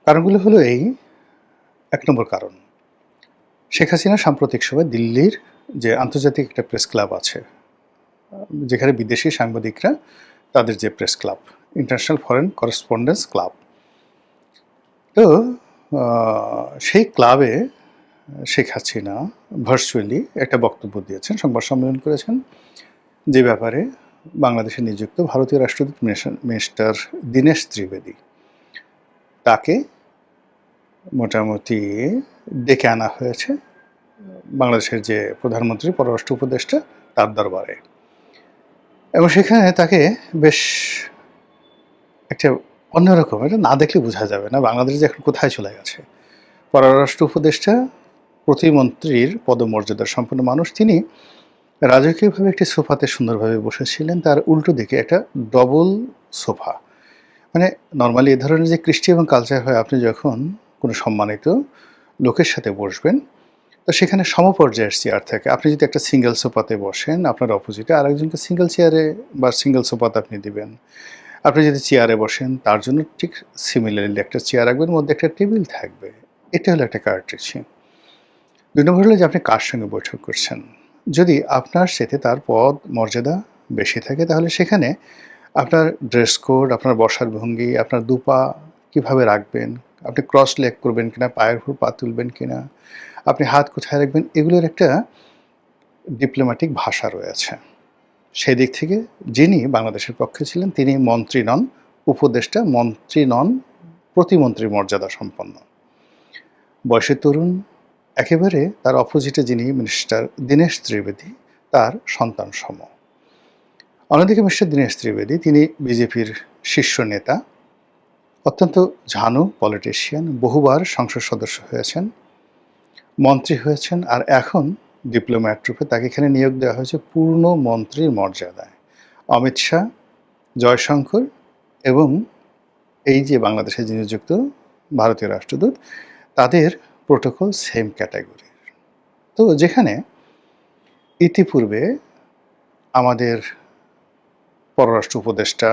কারণগুলো হলো এই। ১ নম্বর কারণ, শেখ হাসিনা সাম্প্রতিক সময়ে দিল্লির যে আন্তর্জাতিক একটা প্রেস ক্লাব আছে, যেখানে বিদেশি সাংবাদিকরা তাদের যে press club, international foreign correspondence club. তো সেই ক্লাবে শেখ হাসিনা ভার্চুয়ালি একটা বক্তব্য দিয়েছেন, সংবাদ সম্মেলন করেছেন, যে ব্যাপারে বাংলাদেশে নিযুক্ত ভারতীয় রাষ্ট্রদূত মিস্টার দীনেশ ত্রিবেদী, তাকে মোটামুটি ডেকে আনা হয়েছে বাংলাদেশের যে প্রধানমন্ত্রী, পররাষ্ট্র উপদেষ্টা, তার দরবারে। এবং সেখানে তাকে বেশ একটা অন্যরকম, এটা না দেখলে বোঝা যাবে না বাংলাদেশ যে এখন কোথায় চলে গেছে। পররাষ্ট্র উপদেষ্টা, প্রতিমন্ত্রীর পদমর্যাদার সম্পন্ন মানুষ, তিনি রাজকীয়ভাবে একটি সোফাতে সুন্দরভাবে বসেছিলেন। তার উল্টো দিকে একটা ডবল সোফা। মানে নর্মালি এ ধরনের যে কৃষ্টি এবং কালচার হয়, আপনি যখন কোনো সম্মানিত লোকের সাথে বসবেন, তো সেখানে সমপর্যায়ের চেয়ার থাকে। আপনি যদি একটা সিঙ্গেল সোফাতে বসেন, আপনার অপোজিটে আরেকজনকে সিঙ্গেল চেয়ারে বা সিঙ্গেল সোফাতে আপনি দিবেন। আপনি যদি চেয়ারে বসেন, তার জন্য ঠিক সিমিলারলি একটা চেয়ার রাখবেন, মধ্যে একটা টেবিল থাকবে। এটা হলো একটা কার্টেসি। ২ নম্বর হলো যে আপনি কার সঙ্গে বৈঠক করছেন। যদি আপনার সাথে তার পদ মর্যাদা বেশি থাকে, তাহলে সেখানে আপনার ড্রেস কোড, আপনার বসার ভঙ্গি, আপনার দুপা কীভাবে রাখবেন, আপনি ক্রস লেগ করবেন কিনা, পায়ের উপর পা তুলবেন কিনা, আপনি হাত কোথায় রাখবেন, এগুলোর একটা ডিপ্লোম্যাটিক ভাষা রয়েছে। সেই দিক থেকে যিনি বাংলাদেশের পক্ষে ছিলেন, তিনি মন্ত্রী নন, উপদেষ্টা, মন্ত্রী নন, প্রতিমন্ত্রীর মর্যাদা সম্পন্ন। বয়সে তরুণ, একেবারে তার অপোজিটে যিনি মিস্টার দীনেশ ত্রিবেদী, তার সন্তান সম। অন্যদিকে মিস্টার দীনেশ ত্রিবেদী, তিনি বিজেপির শীর্ষ নেতা, অত্যন্ত ঝানু পলিটিশিয়ান, বহুবার সংসদ সদস্য হয়েছেন, মন্ত্রী হয়েছেন, আর এখন ডিপ্লোম্যাট রূপে তাকে এখানে নিয়োগ দেওয়া হয়েছে পূর্ণ মন্ত্রীর মর্যাদায়। অমিত শাহ, জয়শঙ্কর এবং এই যে বাংলাদেশে যিনি নিযুক্ত ভারতীয় রাষ্ট্রদূত, তাদের প্রোটোকল সেম ক্যাটাগরির। তো যেখানে ইতিপূর্বে আমাদের পররাষ্ট্র উপদেষ্টা,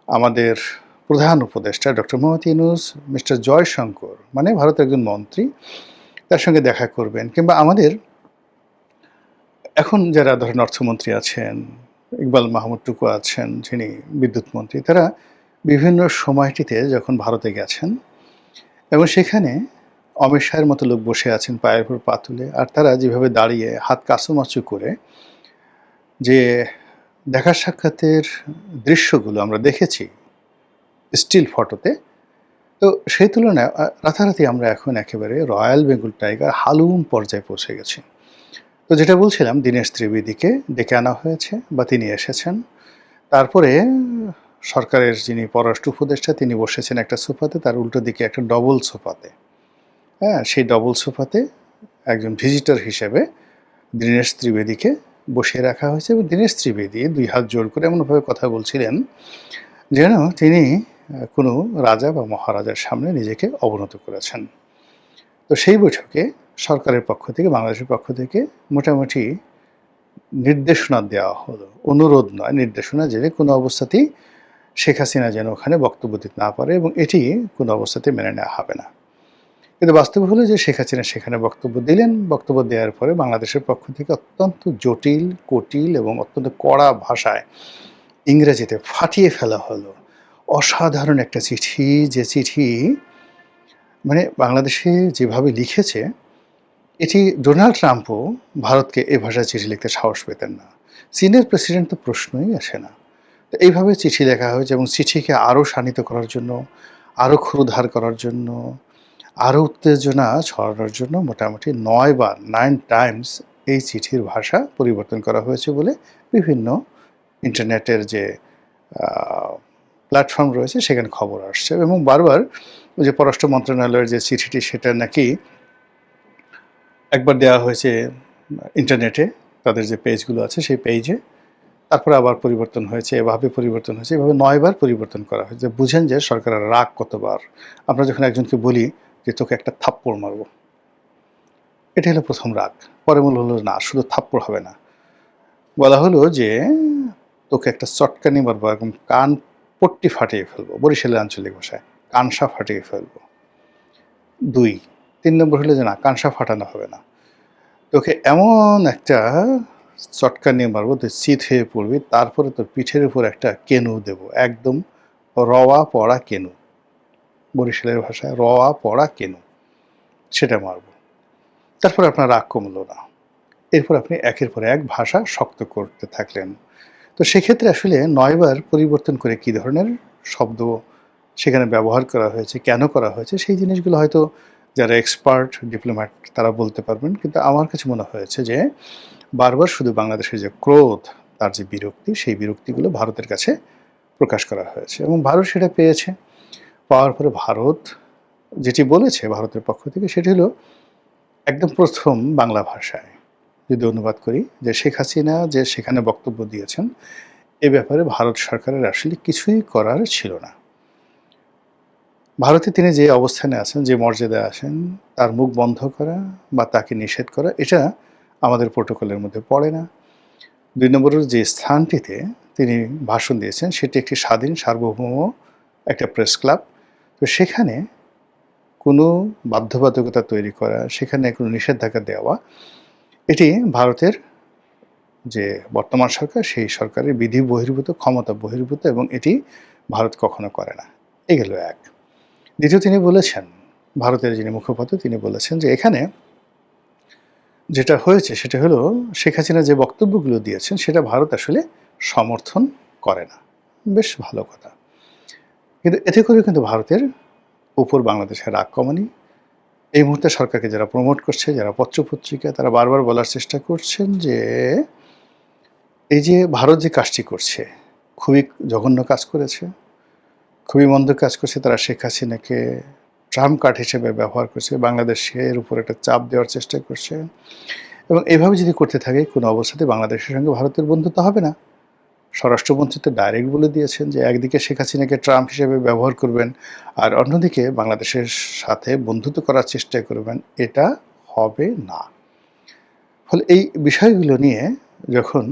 আমাদের প্রধান উপদেষ্টা ডক্টর মোহাম্মদ ইউনূস, মিস্টার জয়শঙ্কর, মানে ভারতের একজন মন্ত্রী, তার সঙ্গে দেখা করবেন, কিংবা আমাদের এখন যারা ধরেন অর্থমন্ত্রী আছেন, ইকবাল মাহমুদ টুকু আছেন, যিনি বিদ্যুৎ মন্ত্রী, তারা বিভিন্ন সময়টিতে যখন ভারতে গেছেন এবং সেখানে অমিত শাহের মতো লোক বসে আছেন পায়ের উপর পা তুলে, আর তারা যেভাবে দাঁড়িয়ে হাত কাঁচুমাচু করে যে দেখা সাক্ষাতের দৃশ্যগুলো আমরা দেখেছি স্টিল ফটোতে, তো সেই তুলনায় রাতারাতি আমরা এখন একেবারে রয়্যাল বেঙ্গল টাইগার হালুম পর্যায়ে পৌঁছে গেছি। তো যেটা বলছিলাম, দীনেশ ত্রিবেদীকে ডেকে আনা হয়েছে বা তিনি এসেছেন। তারপরে সরকারের যিনি পররাষ্ট্র উপদেষ্টা, তিনি বসেছেন একটা সোফাতে, তার উল্টো দিকে একটা ডবল সোফাতে। হ্যাঁ, সেই ডবল সোফাতে একজন ভিজিটর হিসেবে দীনেশ ত্রিবেদীকে বসিয়ে রাখা হয়েছে এবং দীনেশ ত্রিবেদী ২ হাত জোর করে এমনভাবে কথা বলছিলেন যেন তিনি কোনো রাজা বা মহারাজার সামনে নিজেকে অবনত করেছেন। তো সেই বৈঠকে সরকারের পক্ষ থেকে, বাংলাদেশের পক্ষ থেকে মোটামুটি নির্দেশনা দেওয়া হলো, অনুরোধ নয়, নির্দেশনা, যে কোনো অবস্থাতেই শেখ হাসিনা যেন ওখানে বক্তব্য দিতে না পারে এবং এটি কোনো অবস্থাতে মেনে নেওয়া হবে না। কিন্তু বাস্তব হলো যে শেখ হাসিনা সেখানে বক্তব্য দিলেন। বক্তব্য দেওয়ার পরে বাংলাদেশের পক্ষ থেকে অত্যন্ত জটিল, কুটিল এবং অত্যন্ত কড়া ভাষায় ইংরেজিতে ফাটিয়ে ফেলা হলো অসাধারণ একটা চিঠি, যে চিঠি মানে বাংলাদেশে যেভাবে লিখেছে, এটি ডোনাল্ড ট্রাম্পও ভারতকে এ ভাষায় চিঠি লিখতে সাহস পেতেন না। চীনের প্রেসিডেন্ট তো প্রশ্নই আসে না। তো এইভাবে চিঠি লেখা হয়েছে এবং চিঠিকে আরও শানিত করার জন্য, আরও ক্ষুরধার করার জন্য, আরও উত্তেজনা ছড়ানোর জন্য মোটামুটি ৯ বার, 9 টাইমস এই চিঠির ভাষা পরিবর্তন করা হয়েছে বলে বিভিন্ন ইন্টারনেটের যে প্ল্যাটফর্ম রয়েছে সেখানে খবর আসছে। এবং বারবার ওই যে পররাষ্ট্র মন্ত্রণালয়ের যে চিঠিটি, সেটা নাকি একবার দেওয়া হয়েছে ইন্টারনেটে, তাদের যে পেজগুলো আছে সেই পেজে, তারপরে আবার পরিবর্তন হয়েছে, এভাবে পরিবর্তন হয়েছে, এভাবে ৯ বার পরিবর্তন করা হয়েছে। বুঝেন যে সরকারের রাগ কতবার। আমরা যখন একজনকে বলি যে তোকে একটা থাপ্পড় মারবো, এটা হলো প্রথম রাগ। পরে মনে হলো না, শুধু থাপ্পড় হবে না, বলা হলো যে তোকে একটা চটকানি মারবো, এরকম কান পট্টি ফাটিয়ে ফেলবো, বরিশালের আঞ্চলিক ভাষায়, কানসা ফাটিয়ে ফেলবো। ২, ৩ নম্বর হলো যে না, কানসা ফাটানো হবে না। তোকে এমন একটা চটকা নিয়ে মারবো তুই চিত হয়ে পড়বি, তারপরে তোর পিঠের উপর একটা কেনু দেবো, একদম রওয়া পড়া কেনু, বরিশালের ভাষায় রওয়া পড়া কেনু, সেটা মারবো। তারপর আপনার রাগ কমলো না। এরপর আপনি একের পর এক ভাষা শক্ত করতে থাকলেন। তো সেক্ষেত্রে আসলে ৯ বার পরিবর্তন করে কী ধরনের শব্দ সেখানে ব্যবহার করা হয়েছে, কেন করা হয়েছে, সেই জিনিসগুলো হয়তো যারা এক্সপার্ট ডিপ্লোম্যাট তারা বলতে পারবেন। কিন্তু আমার কাছে মনে হয়েছে যে বারবার শুধু বাংলাদেশের যে ক্রোধ, তার যে বিরক্তি, সেই বিরক্তিগুলো ভারতের কাছে প্রকাশ করা হয়েছে এবং ভারত সেটা পেয়েছে। পাওয়ার পরে ভারত যেটি বলেছে ভারতের পক্ষ থেকে সেটি হলো একদম প্রথম বাংলা ভাষায় যদি অনুবাদ করি, যে শেখ হাসিনা যে সেখানে বক্তব্য দিয়েছেন এ ব্যাপারে ভারত সরকারের আসলে কিছুই করার ছিল না। ভারতে তিনি যে অবস্থানে আছেন, যে মর্যাদায় আছেন, তার মুখ বন্ধ করা বা তাকে নিষেধ করা এটা আমাদের প্রোটোকলের মধ্যে পড়ে না। ২ নম্বরের যে স্থানটিতে তিনি ভাষণ দিয়েছেন সেটি একটি স্বাধীন সার্বভৌম একটা প্রেস ক্লাব। তো সেখানে কোনো বাধ্যবাধকতা তৈরি করা, সেখানে কোনো নিষেধাজ্ঞা দেওয়া, এটি ভারতের যে বর্তমান সরকার সেই সরকারের বিধি বহির্ভূত, ক্ষমতা বহির্ভূত এবং এটি ভারত কখনো করে না। এই গেল এক। দ্বিতীয় তিনি বলেছেন, ভারতের যিনি মুখপাত্র তিনি বলেছেন যে এখানে যেটা হয়েছে সেটা হলো শেখ হাসিনা যে বক্তব্যগুলো দিয়েছেন সেটা ভারত আসলে সমর্থন করে না। বেশ ভালো কথা। কিন্তু এতে করে কিন্তু ভারতের উপর বাংলাদেশের রাগ কমেনি। এই মুহূর্তে সরকারকে যারা প্রমোট করছে, যারা পত্রপত্রিকা, তারা বারবার বলার চেষ্টা করছেন যে এই যে ভারত যে কাজটি করছে খুবই জঘন্য কাজ করেছে, খুবই মন্দ কাজ করছে। তারা শেখ হাসিনাকে ট্রাম্প কার্ড হিসেবে ব্যবহার করছে, বাংলাদেশের উপর একটা চাপ দেওয়ার চেষ্টা করছে এবং এভাবে যদি করতে থাকে কোনো অবস্থাতে বাংলাদেশের সঙ্গে ভারতের বন্ধুত্ব হবে না। স্বরাষ্ট্রমন্ত্রী তো ডাইরেক্ট বলে দিয়েছেন যে একদিকে শেখ হাসিনাকে ট্রাম্প হিসেবে ব্যবহার করবেন আর অন্যদিকে বাংলাদেশের সাথে বন্ধুত্ব করার চেষ্টা করবেন, এটা হবে না। ফলে এই বিষয়গুলো নিয়ে যখন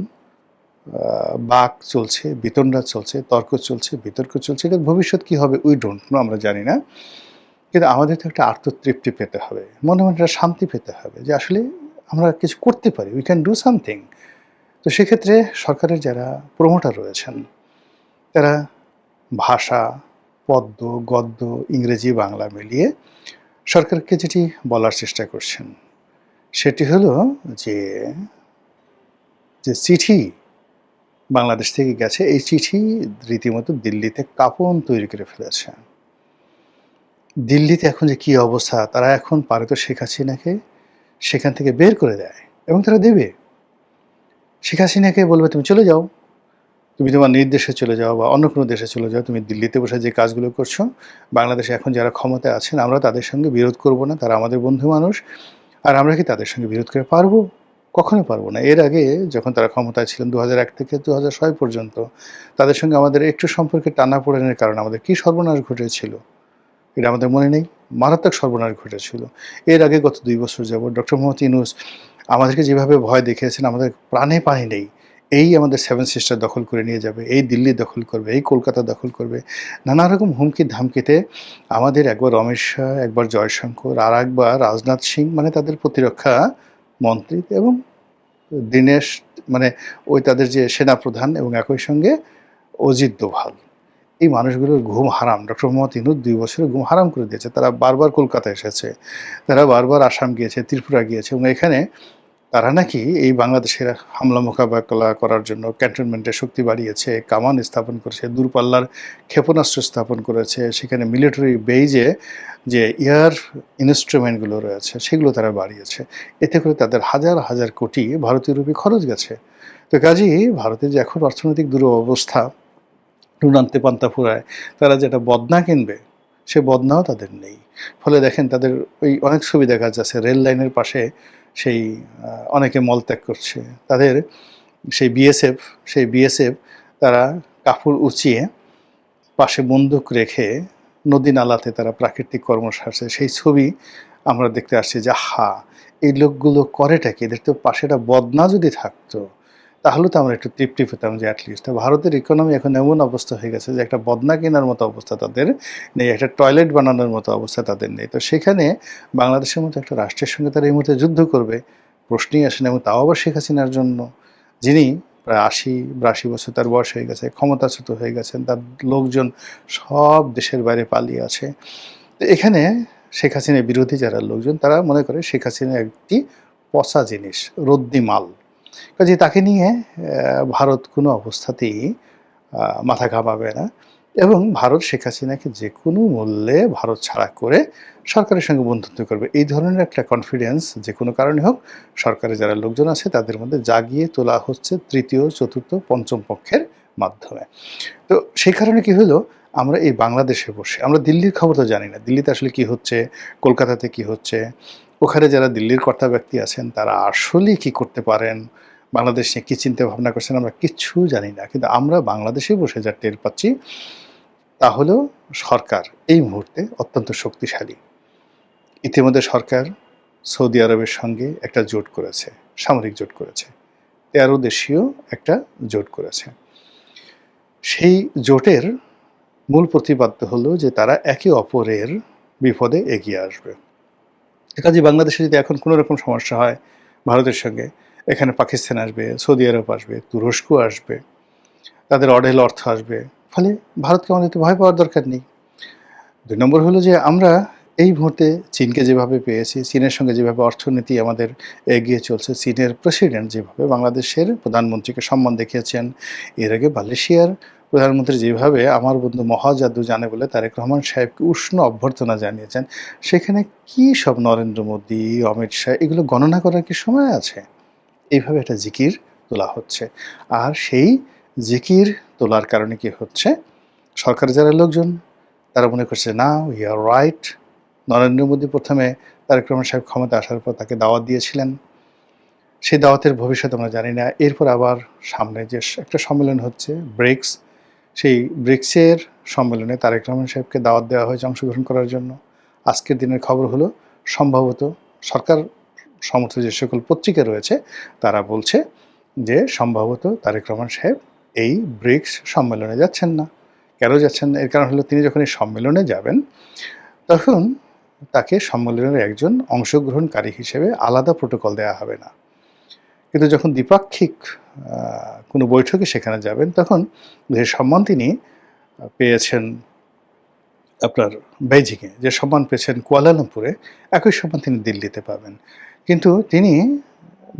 বাক চলছে, বিতণ্ডা চলছে, তর্ক চলছে, বিতর্ক চলছে, এটার ভবিষ্যৎ কী হবে উই ডোন্ট নো, আমরা জানি না। কিন্তু আমাদের তো একটা আত্মতৃপ্তি পেতে হবে, মনে মনে একটা শান্তি পেতে হবে যে আসলে আমরা কিছু করতে পারি, উই ক্যান ডু সামথিং। তো সেক্ষেত্রে সরকারের যারা প্রমোটার রয়েছেন তারা ভাষা, পদ্য, গদ্য, ইংরেজি, বাংলা মিলিয়ে সরকারকে যেটি বলার চেষ্টা করছেন সেটি হলো যে যে চিঠি বাংলাদেশ থেকে গেছে এই চিঠি রীতিমতো দিল্লিতে কাঁপন তৈরি করে ফেলেছে। দিল্লিতে এখন যে কী অবস্থা, তারা এখন পারে তো শেখ হাসিনাকে সেখান থেকে বের করে দেয় এবং তারা দেবে। শেখ হাসিনাকে বলবে তুমি চলে যাও, তুমি তোমার নির্দেশে চলে যাও বা অন্য কোনো দেশে চলে যাও, তুমি দিল্লিতে বসে যে কাজগুলো করছো, বাংলাদেশে এখন যারা ক্ষমতায় আছেন আমরা তাদের সঙ্গে বিরোধ করব না, তারা আমাদের বন্ধু মানুষ। আর আমরা কি তাদের সঙ্গে বিরোধ করে পারবো? কখনোই পারবো না। এর আগে যখন তারা ক্ষমতায় ছিলেন ২০০১ থেকে ২০০৬ পর্যন্ত তাদের সঙ্গে আমাদের একটু সম্পর্কে টানাপোড়েনের কারণে আমাদের কী সর্বনাশ ঘটেছিল এটা আমাদের মনে নেই। মারাত্মক সর্বনাশ ঘটেছিল। এর আগে গত ২ বছর যাবৎ ডক্টর মোহাম্মদ ইউনূস আমাদেরকে যেভাবে ভয় দেখিয়েছেন, আমাদের প্রাণে পানি নেই, এই আমাদের সেভেন সিস্টার দখল করে নিয়ে যাবে, এই দিল্লি দখল করবে, এই কলকাতা দখল করবে, নানা রকম হুমকি ধামকিতে আমাদের একবার অমিত শাহ, একবার জয়শঙ্কর, আর একবার রাজনাথ সিং মানে তাদের প্রতিরক্ষা মন্ত্রী এবং দীনেশ মানে ওই তাদের যে সেনাপ্রধান এবং একই সঙ্গে অজিত দোভাল, এই মানুষগুলোর ঘুম হারাম। ডক্টর মোহাম্মদ ইউনূস ২ বছরে ঘুম হারাম করে দিয়েছে। তারা বারবার কলকাতা এসেছে, তারা বারবার আসাম গিয়েছে, ত্রিপুরা গিয়েছে এবং এখানে তারা নাকি এই বাংলাদেশের হামলা মোকাবেলা করার জন্য ক্যান্টনমেন্টে শক্তি বাড়িয়েছে, কামান স্থাপন করেছে, দূরপাল্লার ক্ষেপণাস্ত্র স্থাপন করেছে, সেখানে মিলিটারি বেইজে যে এয়ার ইনস্ট্রুমেন্টগুলো রয়েছে সেগুলো তারা বাড়িয়েছে। এতে করে তাদের হাজার হাজার কোটি ভারতীয় রুপি খরচ গেছে। তো কাজেই ভারতের যে এখন অর্থনৈতিক দুরবস্থা, নুন আনতে পান্তা ফুরায়, তারা যেটা বদনা কিনবে সে বদনাও তাদের নেই। ফলে দেখেন তাদের ওই অনেক ছবি দেখা যাচ্ছে রেল লাইনের পাশে সেই অনেকে মলত্যাগ করছে, তাদের সেই বিএসএফ তারা কাপড় উঁচিয়ে পাশে বন্দুক রেখে নদী নালাতে তারা প্রাকৃতিক কর্ম সারছে, সেই ছবি আমরা দেখতে আসছি যে এই লোকগুলো করেটা কি, এদের তো পাশে একটা বদনা যদি থাকতো তাহলে তো আমরা একটু তৃপ্তি পেতাম যে অ্যাটলিস্ট ভারতের ইকোনমি এখন এমন অবস্থা হয়ে গেছে যে একটা বদনা কেনার মতো অবস্থা তাদের নেই, একটা টয়লেট বানানোর মতো অবস্থা তাদের নেই। তো সেখানে বাংলাদেশের মতো একটা রাষ্ট্রের সঙ্গে তারা এই মুহূর্তে যুদ্ধ করবে, প্রশ্নই আসে না। এবং তাও আবার শেখ হাসিনার জন্য, যিনি প্রায় ৮০-৮২ বছর তার বয়স হয়ে গেছে, ক্ষমতাচ্যুত হয়ে গেছেন, তার লোকজন সব দেশের বাইরে পালিয়ে আছে। তো এখানে শেখ হাসিনা বিরোধী যারা লোকজন তারা মনে করে শেখ হাসিনা একটি পচা জিনিস, রদ্দি মাল। কাজে তাকে নিয়ে ভারত কোনো অবস্থাতেই মাথা ঘামাবে না এবং ভারত শেখ হাসিনাকে যে কোনো মূল্যে ভারত ছাড়া করে সরকারের সঙ্গে বন্ধুত্ব করবে। এই ধরনের একটা কনফিডেন্স যে কোনো কারণে হোক সরকারের যারা লোকজন আছে তাদের মধ্যে জাগিয়ে তোলা হচ্ছে তৃতীয়, চতুর্থ, পঞ্চম পক্ষের মাধ্যমে। তো সেই কারণে কি হলো, আমরা এই বাংলাদেশে বসে আমরা দিল্লির খবর তো জানি না। দিল্লিতে আসলে কি হচ্ছে, কলকাতাতে কি হচ্ছে, ওখানে যারা দিল্লির কর্তা ব্যক্তি আছেন তারা আসলেই কি করতে পারেন, বাংলাদেশ নিয়ে কী চিন্তা ভাবনা করছেন আমরা কিচ্ছু জানি না। কিন্তু আমরা বাংলাদেশে বসে যা টের পাচ্ছি তা হলো সরকার এই মুহূর্তে অত্যন্ত শক্তিশালী। ইতিমধ্যে সরকার সৌদি আরবের সঙ্গে একটা জোট করেছে, সামরিক জোট করেছে। ১৩ দেশীয় একটা জোট করেছে। সেই জোটের মূল প্রতিপাদ্য হলো যে তারা একে অপরের বিপদে এগিয়ে আসবে। কাজে বাংলাদেশে যদি এখন কোনো রকম সমস্যা হয় ভারতের সঙ্গে, এখানে পাকিস্তান আসবে, সৌদি আরব আসবে, তুরস্ক আসবে, তাদের অঢেল অর্থ আসবে। ফলে ভারতকে আমাদের তো ভয় পাওয়ার দরকার নেই। ২ নম্বর হলো যে আমরা এই মুহূর্তে চীনকে যেভাবে পেয়েছি, চীনের সঙ্গে যেভাবে অর্থনীতি আমাদের এগিয়ে চলছে, চীনের প্রেসিডেন্ট যেভাবে বাংলাদেশের প্রধানমন্ত্রীকে সম্মান দেখিয়েছেন, এর আগে মালয়েশিয়ার প্রধানমন্ত্রী যেভাবে আমার বন্ধু মহাজাদু জানে বলে তারেক রহমান সাহেবকে উষ্ণ অভ্যর্থনা জানিয়েছেন, সেখানে কী সব নরেন্দ্র মোদী, অমিত শাহ এগুলো গণনা করার কি সময় আছে? এইভাবে একটা জিকির তোলা হচ্ছে। আর সেই জিকির তোলার কারণে কি হচ্ছে, সরকারের যারা লোকজন তারা মনে করছে না we are right. Narendra Modi প্রথমে তারেক রহমান সাহেব ক্ষমতা আসার পর তাকে দাওয়াত দিয়েছিলেন, সেই দাওয়াতের ভবিষ্যৎ আমরা জানি না। এরপর আবার সামনে যে একটা সম্মেলন হচ্ছে ব্রিক্স, সেই ব্রিক্সের সম্মেলনে তারেক রহমান সাহেবকে দাওয়াত দেওয়া হয়েছে অংশগ্রহণ করার জন্য। আজকের দিনের খবর হলো সম্ভবত সরকার সমর্থিত যে সকল পত্রিকা রয়েছে তারা বলছে যে সম্ভবত তারেক রহমান সাহেব এই ব্রিক্স সম্মেলনে যাচ্ছেন না। কেন যাচ্ছেন না? এর কারণ হলো তিনি যখন এই সম্মেলনে যাবেন তখন তাকে সম্মেলনের একজন অংশগ্রহণকারী হিসেবে আলাদা প্রোটোকল দেওয়া হবে না। কিন্তু যখন দ্বিপাক্ষিক কোনো বৈঠকে সেখানে যাবেন তখন যে সম্মান তিনি পেয়েছেন আপনার বেইজিংয়ে, যে সম্মান পেয়েছেন কুয়ালালামপুরে, একই সম্মান তিনি দিল্লিতে পাবেন। কিন্তু তিনি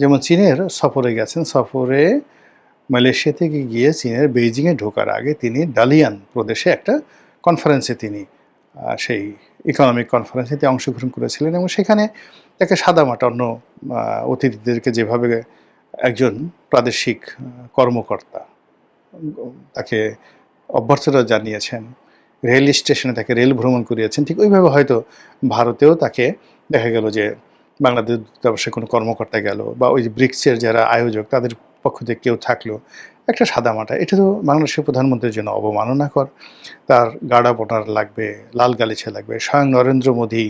যেমন চীনের সফরে গেছেন, সফরে মালয়েশিয়া থেকে গিয়ে চীনের বেইজিংয়ে ঢোকার আগে তিনি ডালিয়ান প্রদেশে একটা কনফারেন্সে তিনি সেই ইকোনমিক কনফারেন্সে অংশগ্রহণ করেছিলেন এবং সেখানে তাকে সাদামাটা অন্য অতিথিদেরকে যেভাবে একজন প্রাদেশিক কর্মকর্তা তাকে অভ্যর্থনা জানিয়েছেন, রেল স্টেশনে তাকে রেল ভ্রমণ করিয়েছেন, ঠিক ওইভাবে হয়তো ভারতেও তাকে দেখা গেল যে বাংলাদেশ দূতাবাসে কোনো কর্মকর্তা গেল বা ওই যে ব্রিক্সের যারা আয়োজক তাদের পক্ষ থেকে কেউ থাকলো, একটা সাদামাটা। এটা তো বাংলাদেশের প্রধানমন্ত্রীর জন্য অবমাননাকর। তার গার্ড অফ অনার লাগবে, লাল গালিচা লাগবে, স্বয়ং নরেন্দ্র মোদী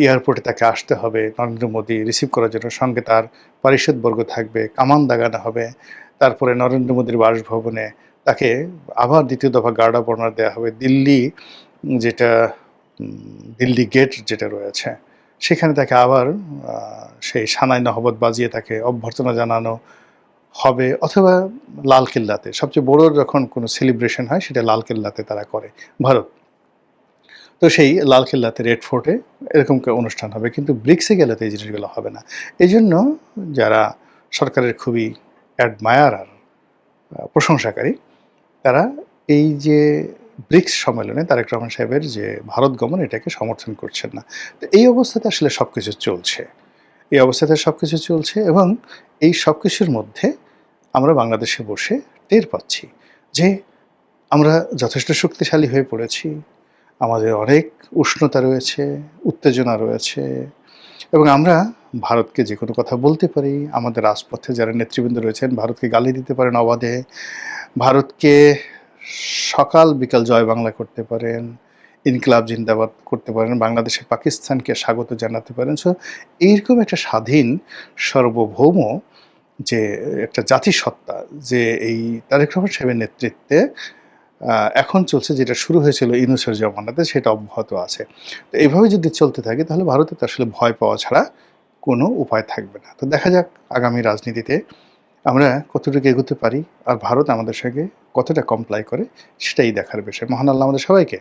এয়ারপোর্টে তাকে আসতে হবে, নরেন্দ্র মোদী রিসিভ করার জন্য, সঙ্গে তার পারিষদবর্গ থাকবে, কামান দাগানো হবে। তারপরে নরেন্দ্র মোদীর বাসভবনে তাকে আবার দ্বিতীয় দফা গার্ড অফ অনার দেওয়া হবে। দিল্লি যেটা দিল্লি গেট যেটা রয়েছে সেখানে তাকে আবার সেই সানাই নহবত বাজিয়ে তাকে অভ্যর্থনা জানানো হবে, অথবা লালকেল্লাতে সবচেয়ে বড় যখন কোনো সেলিব্রেশন হয় সেটা লালকেল্লাতে তারা করে ভারত। তো সেই লালকেল্লাতে, রেড ফোর্টে এরকম অনুষ্ঠান হবে, কিন্তু ব্রিক্সে গেলে তো এই জিনিসগুলো হবে না। এই জন্য যারা সরকারের খুবই অ্যাডমায়ার আর প্রশংসাকারী তারা এই যে ব্রিক্স সম্মেলনে তারেক রহমান সাহেবের যে ভারত গমন এটাকে সমর্থন করছেন না। তো এই অবস্থাতে আসলে সব কিছু চলছে, এই অবস্থাতে সব কিছু চলছে এবং এই সব কিছুর মধ্যে আমরা বাংলাদেশে বসে টের পাচ্ছি যে আমরা যথেষ্ট শক্তিশালী হয়ে পড়েছি, আমাদের অনেক উষ্ণতা রয়েছে, উত্তেজনা রয়েছে এবং আমরা ভারতকে যে কোনো কথা বলতে পারি। আমাদের রাজপথে যারা নেতৃবৃন্দ রয়েছেন ভারতকে গালি দিতে পারেন অবাধে, ভারতকে সকাল বিকাল জয় বাংলা করতে পারেন, ইনকিলাব জিন্দাবাদ করতে পারেন, বাংলাদেশে পাকিস্তানকে স্বাগত জানাতে পারেন। সো এইরকম একটা স্বাধীন সার্বভৌম যে একটা জাতিসত্তা যে এই তারেক রহমান সাহেবের নেতৃত্বে এখন চলছে, যেটা শুরু হয়েছিল ইউনূসের জমানাতে, সেটা অব্যাহত আছে। তো এভাবে যদি চলতে থাকে তাহলে ভারতে তো আসলে ভয় পাওয়া ছাড়া কোনো উপায় থাকবে না। তো দেখা যাক আগামী রাজনীতিতে আমরা কতটুকু এগোতে পারি আর ভারত আমাদের সঙ্গে কতটা কমপ্লাই করে, সেটাই দেখার বিষয়। মহান আল্লাহ আমাদের সবাইকে